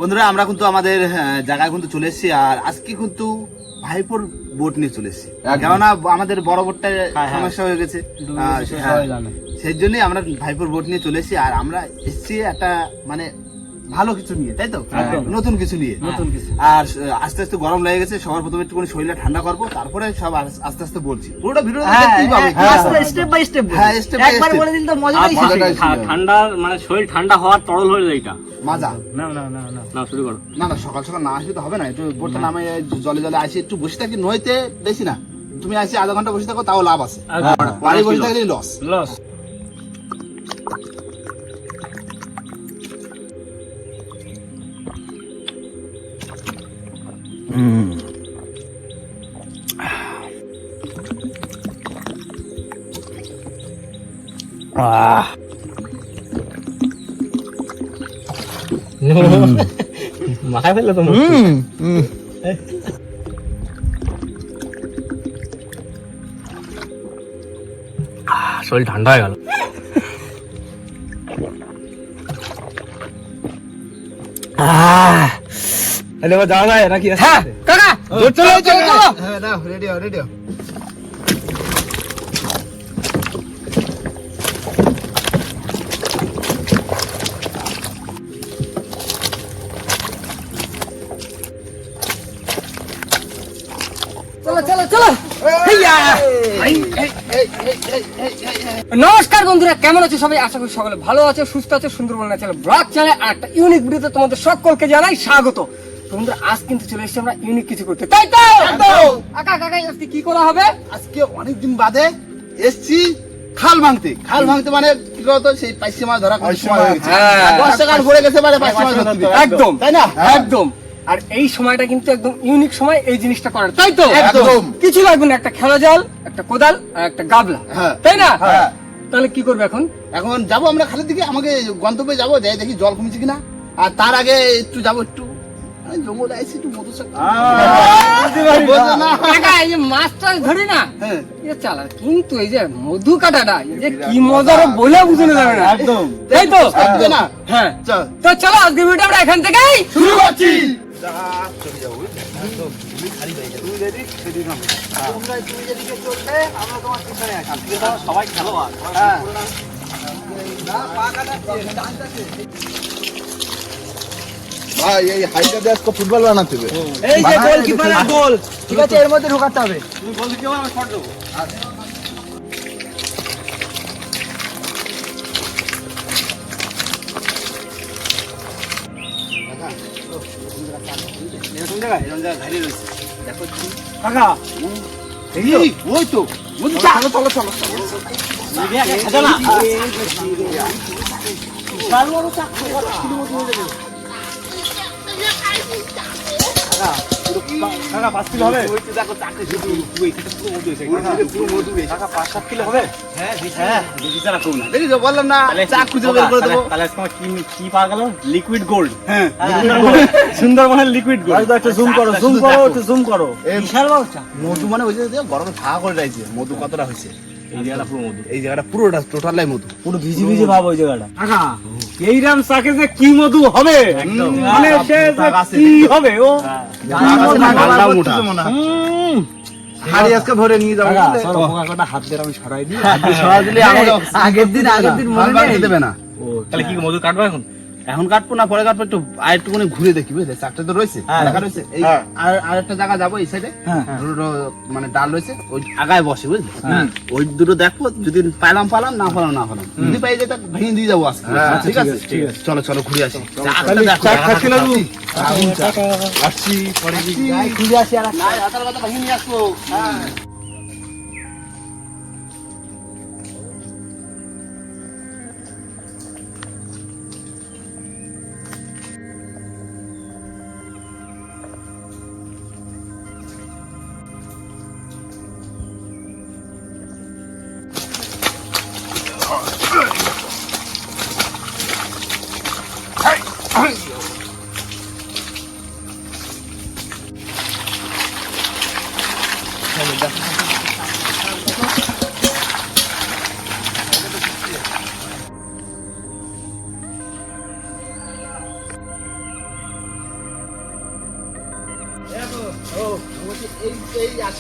বন্ধুরা আমরা কিন্তু আমাদের জায়গায় কিন্তু চলে এসেছি, আর আজকে কিন্তু ভাইপোর বোট নিয়ে চলে এসেছি, কেননা আমাদের বড় বোটটা সমস্যা হয়ে গেছে, সেই জন্যই আমরা ভাইপোর বোট নিয়ে চলে এসেছি। আর আমরা এসেছি একটা মানে ভালো কিছু নিয়ে, তাই তো, নতুন কিছু নিয়ে। আর আস্তে আস্তে গরম লেগে গেছে, সবার প্রথমে একটু শরীরটা ঠান্ডা করবো, তারপরে সব আস্তে আস্তে বলছি। পুরোটা ভিডিও স্টেপ বাই স্টেপ, একবার বলে দিন তো মজাটাই শেষ। ঠান্ডা মানে শরীর ঠান্ডা হওয়ার তরল হয়ে যায় এটা মাজা। না শুরু করো। না সকাল সকাল না আসলে তো হবে না, একটু বোটটা নামে জলে জলে আসি, একটু বসে থাকি, নইতে বেশি না, তুমি আসি আধা ঘন্টা বসে থাকো তাও লাভ আছে, বাড়ি বসে থাকলে লস। মাথায় ফেললে তো শরীর ঠান্ডা হয়ে গেল। যাওয়া যায় নাকি? হ্যাঁ কাকা চলো চলো চলো, হ্যাঁ দাও, রেডি হও রেডি হও। চলো চলো চলো। নমস্কার বন্ধুরা, কেমন আছো সবাই? আশা করি সকলে ভালো আছে, সুস্থ আছে। সুন্দরবন ন্যাচারাল ব্লগ চ্যানেলে আর একটা ইউনিক ভিডিওতে তোমাদের সকলকে জানাই স্বাগত। বন্ধুরা আজ কিন্তু চলে এসেছি আমরা ইউনিক কিছু করতে, তাই তো? কাকা কাকা আজকে কি করা হবে? আজকে অনেকদিন বাদে এসছি খাল ভাঙতে মানে কি বলতো, সেই পাইসি মাছ ধরা কোনো সময় হয়ে গেছে, বর্ষাকাল ভরে গেছে, মানে পাইসি মাছ ধরতে হবে। একদম, তাই না? একদম। আর এই সময়টা কিন্তু একদম ইউনিক সময় এই জিনিসটা করার, তাই তো? একদম। কিছু লাগবে না, একটা খেলা জাল, একটা কোদাল আর একটা গাবলা, তাই না? তাহলে কি করবে এখন? এখন যাবো আমরা খালের দিকে, আমাকে গন্তব্যে যাবো, যাই দেখি জল কমেছে কিনা, আর তার আগে একটু যাবো একটু জঙ্গলে আইসি, একটু মধু কাকা এই যে মাছটা ধরি না, এটা চালা, কিন্তু এই যে মধু কাটাটা এই যে কি মজার বলে বুঝানো যাবে না, একদম, তাই তো? না? হ্যাঁ চল তো চলো আজকে ভিডিওটা আমরা এখান থেকেই শুরু করছি। সবাই খেলোয়াড়। ভাই এই হাইটা দিয়ে আজকে ফুটবল বানাতে হবে। এই যে গোলকিপারের গোল, ঠিক আছে, এর মধ্যে ঢোকাতে হবে। তুমি বলতে কি আমি শট দেবো? কাকা ওই তো চলো চলো চলো বললাম না, কি পাওয়া গেল? Liquid gold. সুন্দরবনের লিকুইড গোল্ড। জুম করো জুম করো একটু জুম করো। বিশাল বড় চা। মধু মানে ওই যে গরমে ফাঁকা করে রাখছে, মধু কতটা হয়েছে এই জায়গাটা পুরো মধু। এই জায়গাটা পুরোটা টোটালাই মধু, পুরো ভিজি ভিজি ভাব ওই জায়গাটা। কাকা এইরাম চাকে যে কি মধু হবে, মানে সে কি হবে ও হাড়ি আজকে ভরে নিয়ে যাবো। হাত দিয়ে আমি সরাই দিই, আগের দিন মনে দেবে না। তাহলে কি মধু কাটবো এখন? এখন কাটবো না, পরে কাটবো, একটু আর একটুখানি ঘুরে দেখি, বুঝলে চারটে তো রয়েছে, দেখা রয়েছে এই আর একটা জায়গা যাবো, এই সাইডে দুটো মানে ডাল রয়েছে, ওই আগায় বসে, বুঝলি, ওই দুটো দেখবো, যদি পাইলাম পালাম, না পালাম না পালাম, যদি পাই যেটা ভেঙে দিয়ে যাবো আজকে। ঠিক আছে চলো চলো ঘুরে আসি, আসছি পরে ঘুরে আসি আর না হাতার কথা ভেঙে নিয়ে আসবো।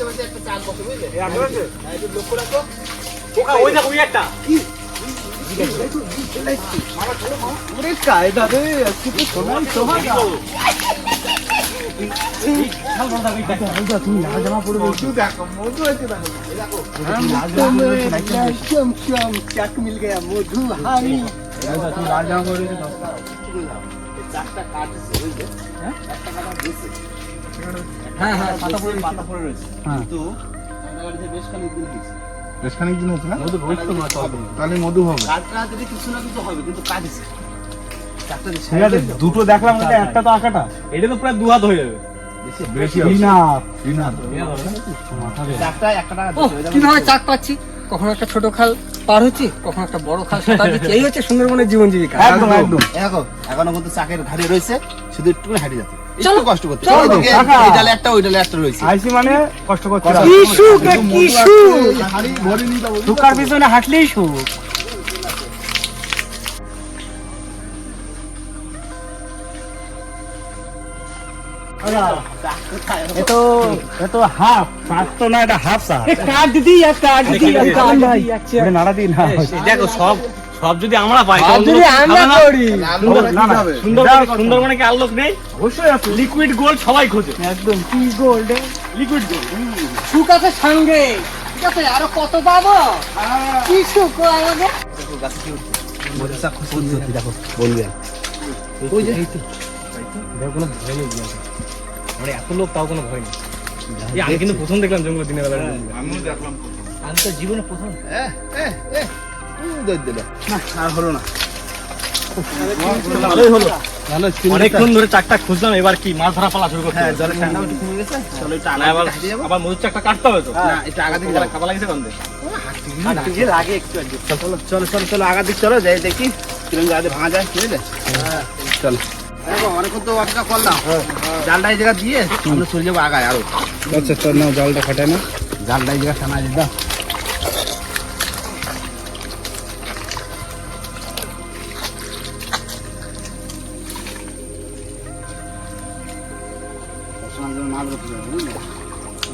আশেপাশে একটা চাক বসে বুঝলে এই আশেপাশে? হ্যাঁ, একটু লক্ষ্য রাখো। ওই দেখো ওই একটা ওরে কায়দা রে, আজকে তো সোনাই সোহাগা। তুমি লাল জামা পরে বলছো, দেখো মধু হয়েছে দেখো এই দেখো চম চম চাক মিল গয়া মধু হানি। তুমি লাল জামা পরে এই চাকটা কাটছে বুঝলে হ্যাঁ? একটা কাটা দিয়েছে হ্যাঁ হ্যাঁ, পাতা পড়ে রয়েছে কিন্তু কাটাকাটিতে বেশ খানিকদিন হয়েছে বেশ খানিকদিন হচ্ছে না মধু ভবিষ্যৎ না হবে তাহলে মধু হবে। কাটটা যদি কিছু না কিছু হবে কিন্তু কাটছে চাকটা যে ঠিক আছে দুটো দেখলাম ওটা একটা তো আঁকাটা এটা তো প্রায় 2 হাত হয়ে যাবে বেশি হবে। চাকটা একটা টাকা ও, কিভাবে চাক পাচ্ছি, কখনো একটা ছোট খাল পার হচ্ছি, কখনো একটা বড় খাল সাঁতার দিচ্ছি। এই হচ্ছে সুন্দরবনের জীবন জীবিকা। একদম একদম দেখো এখনো কিন্তু চাকের ঘাড়ি রয়েছে, শুধু একটু হাঁটি যাচ্ছে, চলো, একটু কষ্ট করতে চলো, ওইদিকে কাকা। এই ডালে একটা ওই ডালে একটা রয়েছে আইসি মানে কষ্ট করছে কি সুখ রে, কি সুখ। হাড়ি ভরে নিয়ে যাবো। সুখার পিছনে হাঁটলেই সুখ এতো হাফ পাঁচ তো না এটা হাফ সা কাট দিয়া, কাট দিয়া, কাট দিয়া। নাড়া দিই না দেখো সব সব যদি আমরা পাই আর যদি আমরা করি, সুন্দরবনে কি আলোক নেই অবশ্যই আছে লিকুইড গোল্ড সবাই খোঁজে একদম কি গোল্ড, লিকুইড গোল্ড সুখ আছে সঙ্গে, ঠিক আছে, আরো কত পাবো, কি সুখ ও আমাকে। দেখো গাছ কি উঠছে মধু চাক খুঁজছে দেখো বলবে ওই যে কোনো ভয় নেই আমরা এত লোক তাও কোনো ভয় নেই আমি কিন্তু প্রথম দেখলাম জঙ্গল দিনের বেলা আমিও দেখলাম। আমি তো জীবনে প্রথম। দিলে না আর হলো না ভালোই হলো ভালো অনেকক্ষণ ধরে চাকটা খুঁজলাম এবার কি মাছ ধরা পালা শুরু করতে হ্যাঁ হবে। জলের ঠান্ডা একটু কমে গেছে চলো একটু না, আগে এবার হাঁটিয়ে যাবো আবার মধুর চাকটা কাটতে হবে তো না একটু আগা দিকে যাবো খাবার লাগছে কোন দিকে হাঁটতে লাগে একটু আগে চলো চলো চলো চলো আগা দিক চলো যাই দেখি কিরম জায়গাতে ভাঙা যায় বুঝলে চলো দেখো অনেকক্ষণ তো অপেক্ষা করলাম জালটা এই জায়গা দিয়ে আমরা চলে যাবো আগায় আরো আচ্ছা চল না জলটা ফাটায় না। জালটা এই জায়গা টানা দিদা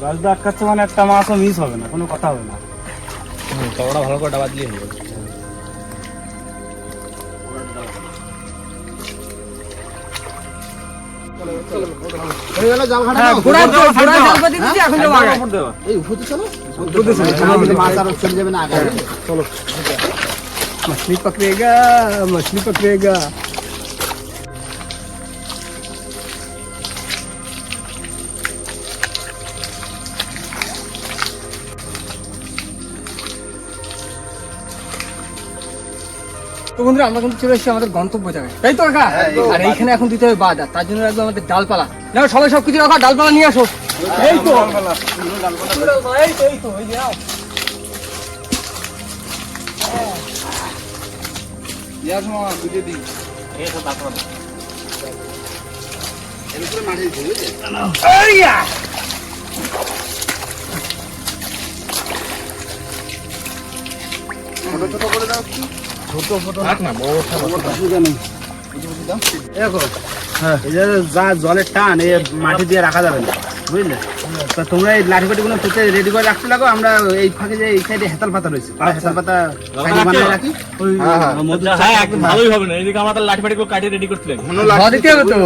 গাছটা আটকাচ্ছে মানে একটা মাছও মিস হবে না কোনো কথা হবে না তবড়া ভালো করে ডাবা দিলে হবে হয়ে গেল জাল ঘাটা হ্যাঁ, ঘোড়া জাল পাতি দিচ্ছি, এখন যাবো আগায়। এই উপরে চলো মাছ আরো চলে যাবে না আগায় मछली पकड़ेगा, मछली पकड़ेगा। তো বন্ধুরা আমরা কিন্তু চলে এসেছি আমাদের গন্তব্য জায়গায়, তাই তো কাকা? আর এইখানে এখন দিতে হবে বাদ, আর তার জন্য রাখবো আমাদের ডালপালা। না সবাই সবকিছু রাখো, ডালপালা নিয়ে আসো। এই তো এই তো, এই যে নাও। এর উপরে মাটি দিতে বুঝলে ছোট ছোট করে দাও একটু। অসুবিধা নেই দেখো হ্যাঁ এই যে যা জলের টান এ মাটি দিয়ে রাখা যাবে না বুঝলে তা তোমরা এই লাঠি ফাটি গুলো পুঁতে রেডি করে রাখতে লাগো আমরা এই ফাঁকে যে এই সাইডে হেতাল পাতা রয়েছে হেতাল পাতা সাইডে বানিয়ে রাখি হ্যাঁ একদম ভালোই হবে না এদিকে আমরা লাঠি ফাটি করে কাটিয়ে রেডি করতে লাগবে ধোয়া দিতে হবে তো,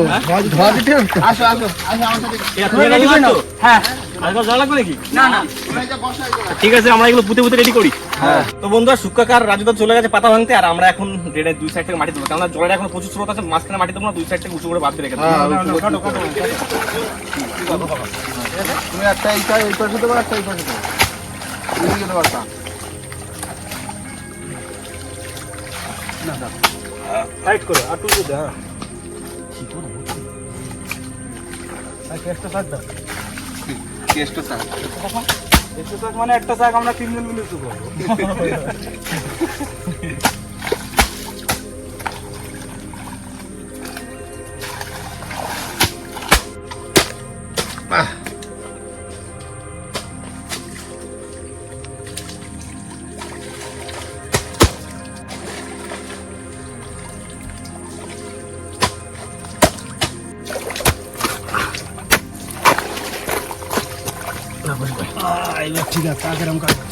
ধোয়া দিতে হবে তো। আসো আসো আসো আমার সাথে তুমি রেডি করে নাও হ্যাঁ আর জল লাগবে নাকি না না, তোমরা এই যে বসো এই জায়গায়। ঠিক আছে আমরা এগুলো পুঁতে পুঁতে রেডি করি তো বন্ধুরা শুক্কাকার রাজুদা চলে গেছে পাতা ভাঙতে আর আমরা এখন ড্রেনের দুই সাইড থেকে মাটি দেবো কারণ জলের এখন প্রচুর স্রোত আছে মাঝখানে মাটি দেবো না দুই সাইড থেকে উঁচু করে বাদ দিয়ে রেখে দেবো তুমি একটা এই পাশে এই পাশে দেবো একটা এই পাশে দেবো তুমি গেলে পারতা টাইট করে আর টুকু দে হ্যাঁ কেসটা স্যার মানে একটা শাক আমরা তিনজন মিলে শুকো ঠিক আছে কাকের আম কাকা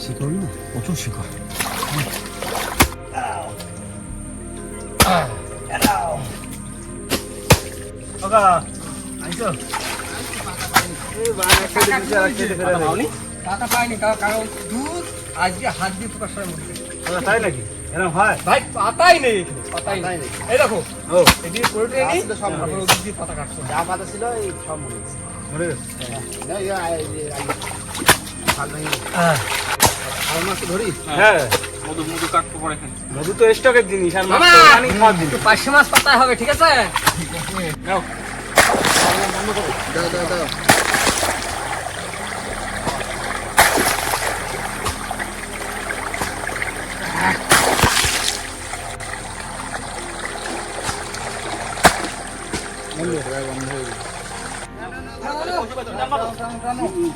শিকড় না প্রচুর শিকড় কাকা আইছো টাকা পাইনি কারণ দুধ আজকে হাত দিয়ে প্রকাশ করার মধ্যে তাই নাকি এরকম হয় ভাই পাতাই নেই পাতাই নেই এই দেখো ও এদিকে করে নিই আসলে সব মরে তারপর ওদিক দিয়ে পাতা কাটছো যা পাতা ছিল এই সব মরে গেছে মরে গেছে আর মাছ ধরি হ্যাঁ মধু মধু কাটতে পড়ে এখানে মধু তো স্টকের জিনিস আর মাছ মামা তো পানি খাওয়ার জিনিস একটু 500 মাছ পাতায় হবে ঠিক আছে নাও দাও দাও দাও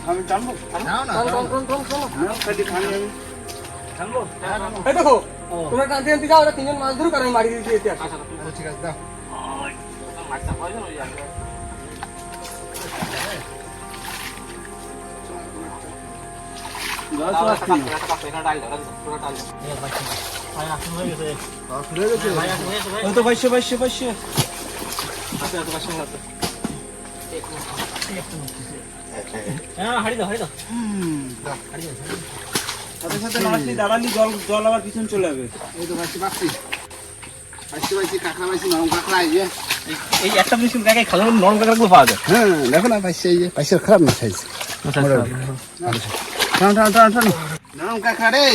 আমি টানবো নাও না খালি খালি আমি টানবো এই দেখো তোমরা টানতে টানতে যাও ওরা তিনজন মাছ ধরুক আর আমি মারি দিয়ে দিতে আসি ঠিক আছে দাও মাছটা পাওয়া যায় না ওই জায়গায়। গাছ আসছে না এখানে ডাল দাও পুরো ডাল দাও ভাই আসুন হয়ে গেছে ফিরে গেছে ভাই আসুন হয়ে গেছে ভাই ওই তো বাইশে বাইশে বাইশে আছে আছে পাশে আছে হ্যাঁ হাড়ি দাও সাথে সাথে মাছটি দাঁড়ালি জল আবার পিছন চলে যাবে এই তো বাসি বাসি বাসি বাসি কাঁকড়া বাসি নরম কাঁকড়া এই যে এই একটা জিনিস দেখাই খালো নরম কাঁকড়াগুলো পাওয়া যায় হ্যাঁ দেখো না বাসি এই যে বাসির খারাপ না সাইজ টান টান টান টান নরম কাঁকড়া রে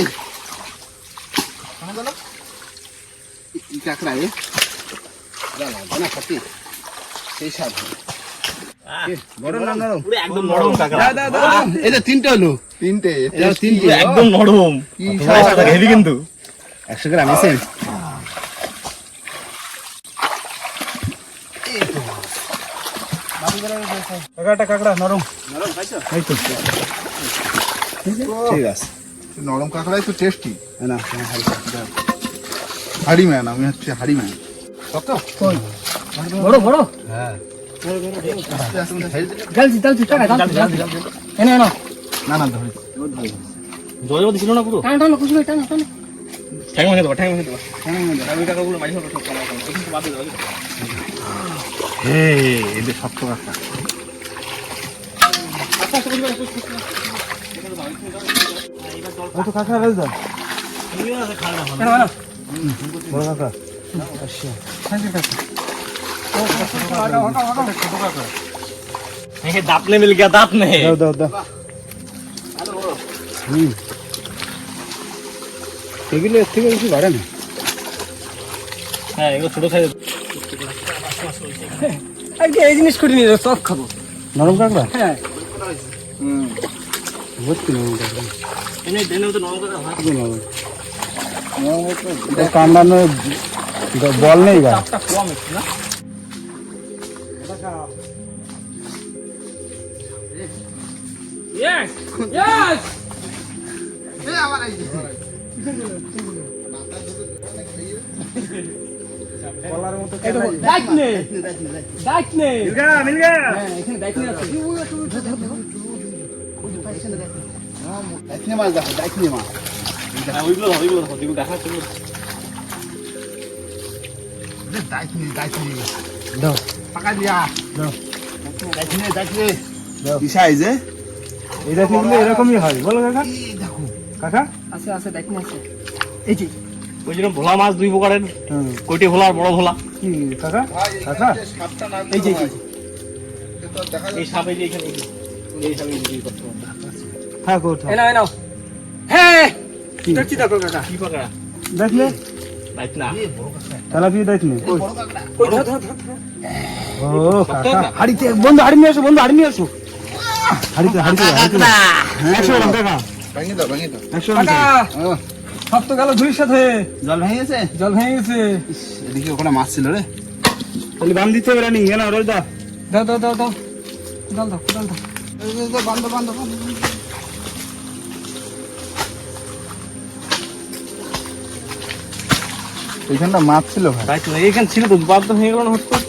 কি কাঁকড়া এ না খাতি সেই স্বাদ বড় না নরম পুরো একদম নরম কাঁকড়া এই যে তিনটে হলো তিনটে পুরো একদম নরম হেভি কিন্তু 100 গ্রাম আছে কাঁকড়া নরম এই তো ঠিক আছে নরম কাঁকড়াই তো টেস্টি না হাড়ি ম্যান আমি হচ্ছে হাড়ি ম্যান বড় বড় হ্যাঁ জলদি জলদি টাকা জলদি এনে এনো না না ধরে জল জল ছিল না পুরো টান টান কুচবে টান টান ঠ্যাং ভাঙে দেবো আমি কাকাগুলো মাঝে মাঝে সব করা কিন্তু বাদ দেবো হে এটা শক্ত কাঁকড়া ওই তো কাঁকড়া রয়েছে দাও এনো এনো বড় কাঁকড়া दांत नहीं मिल गया दांत नहीं দাও দাও দাও এগুলো এর থেকে বেশি বাড়ে না হ্যাঁ এগুলো ছোট সাইজ আজকে এই জিনিস করে নিয়ে সব খাবো নরম কাঁকড়া হ্যাঁ ভর্তি নরম কাঁকড়া এনে দেনে তো নরম করে ভাত কান্দানো বল নেই গা চাপটা কম একটু না Yes! Yes! ডাইক নে ডাইক নে মিল গা হ্যাঁ এখানে ডাইক নে আছে দেখনি মাছ দেখো দেখনি মাছ হ্যাঁ ওইগুলো দেখা তুমি দেখনি দাও পাকা দিয়া দাও দেখনি দাও। কি সাইজে এটা কিন্তু এরকমই হয় বলো কাকা দেখো কাকা আছে আছে ডাইক নে আছে এই যে ওই যেরকম ভোলা মাছ দুই প্রকারের হুম কইটে ভোলা আর বড় ভোলা কি কাকা কাকা এই যে এই সাপ এই যে এখানে এই সাপ এই যে করতে হবে হ্যাঁ কোথাও এনো এনো হ্যাঁ দেখছি দেখো কাকা কি পাকড়া দেখলে লাইট না তেলাপিয়া দেখলে কই ধর ধর ধর ও কাকা হাড়িতে বন্ধু হাড়ি নিয়ে আসো হাড়িতে 100 গ্রাম কাকা ভেঙে দাও 100 গ্রাম কাকা সব তো গেল ধুলির সাথে জল ভেঙে গেছে জল ভেঙে গেছে এদিকে ওখানে মাছ ছিল রে তাহলে বাম দিতে হবে রানি গেল রোজ দা দাও দাও দাও দাও জল দাও জল দাও বান্ধ বান্ধ এইখানটা মাছ ছিল ভাই লাইট না এখানে ছিল তো বাদ হয়ে গেল না হট করে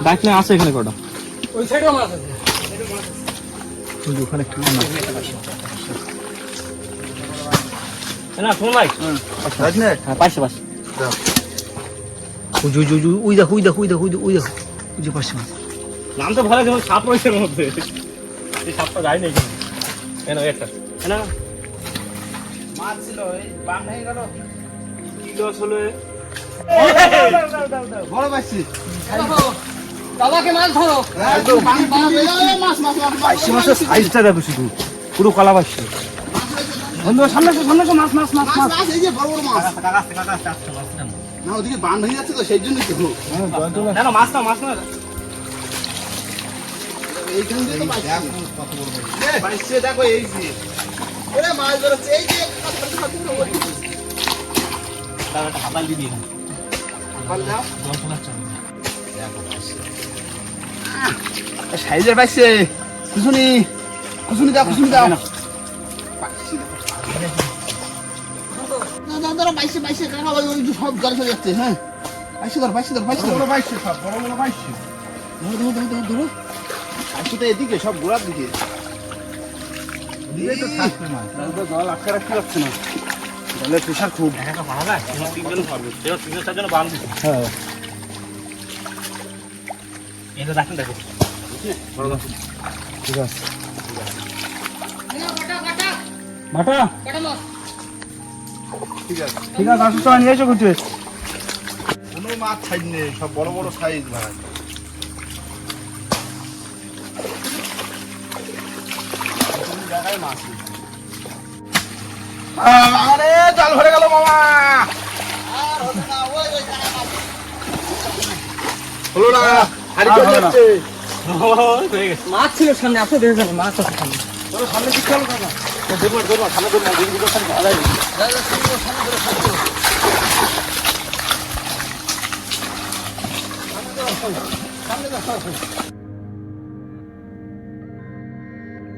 ডাক না আছে এখানে কটা ওই সাইডেও মাছ আছে। ওখানে একটু না শোন ভাই রাজনে হ্যাঁ পাইছে পাইছে ওই দেখো ওই যে পাশে মাছ। নাম তো ভালো যেমন সাপ রয়েছে এর মধ্যে এই সাপটা যায় না এখানে এনো একটা না মাছ ছিল এই বান হয়ে গেল কি লস হলো বড় পাইছি বাবাকে মাছ ধরো। পাশে মাছের সাইজটা দেখো শুধু পুরো কলা পাশে। বন্ধু সামনে আসো মাছ মাছ মাছ মাছ। না ওদিকে বান হয়ে যাচ্ছে তো সেই জন্যই তো না না মাছ না এইখান থেকে পাইছে দেখো এই যে ওরে মাছ ধরছে এই যে একটা হাতাল দিয়ে দিই সাইজের পাইছে কুসুনি দাও দাদা পাইছে কাকা ওই সব জল চলে যাচ্ছে হ্যাঁ পাইছে ধর বড় পাইছে সব বড় পাইছে ধরো পাইছে তো এদিকে সব গোড়ার দিকে দিয়েই তো থাকবে মাছ জল আটকে রাখতে পারছে না, জলের প্রেশার খুব। একটা ভাড়া যায় তিনজন পারবে সেটা তিনজন চারজন বান দিচ্ছে হ্যাঁ এটা দেখেন দেখো ঠিক আছে। কাটা বাটা মাছ। ঠিক আছে ঠিক আছে, আসো সবাই নিয়ে এসো ঘুরতে। কোনো মাছ সাইজ নেই সব বড় সাইজ ভাই আরে জাল ভরে গেল মামা হলো না হাড়ি চলে যাচ্ছে হয়ে গেছে মাছ ছিল সামনে, আপনি দেখে যাবেন মাছ আছে সামনে। সামনে দিকে চলো কাকা সামনে